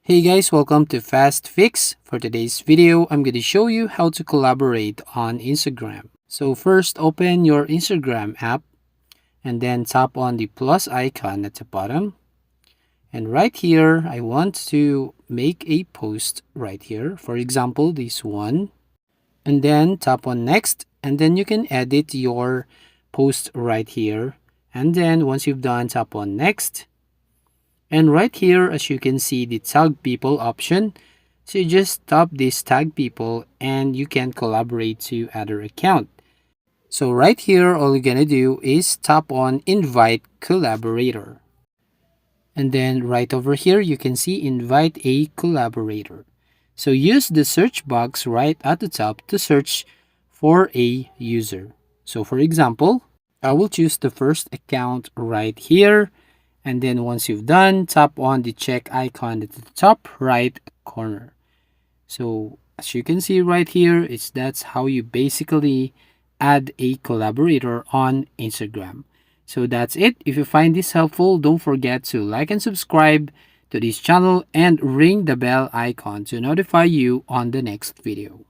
Hey guys, welcome to Fast Fix. For today's video, I'm going to show you how to collaborate on Instagram. So first, open your Instagram app and then tap on the plus icon at the bottom. And right here, I want to make a post right here. For example, this one. And then tap on next and then you can edit your post right here. And then once you've done, tap on next. And right here, as you can see, the tag people option. So you just tap this tag people and you can collaborate to other account. So right here, all you're gonna do is tap on invite collaborator. And then right over here, you can see invite a collaborator. So use the search box right at the top to search for a user. So for example, I will choose the first account right here. And then once you've done, tap on the check icon at the top right corner. So as you can see right here, that's how you basically add a collaborator on Instagram. So that's it. If you find this helpful, don't forget to like and subscribe to this channel and ring the bell icon to notify you on the next video.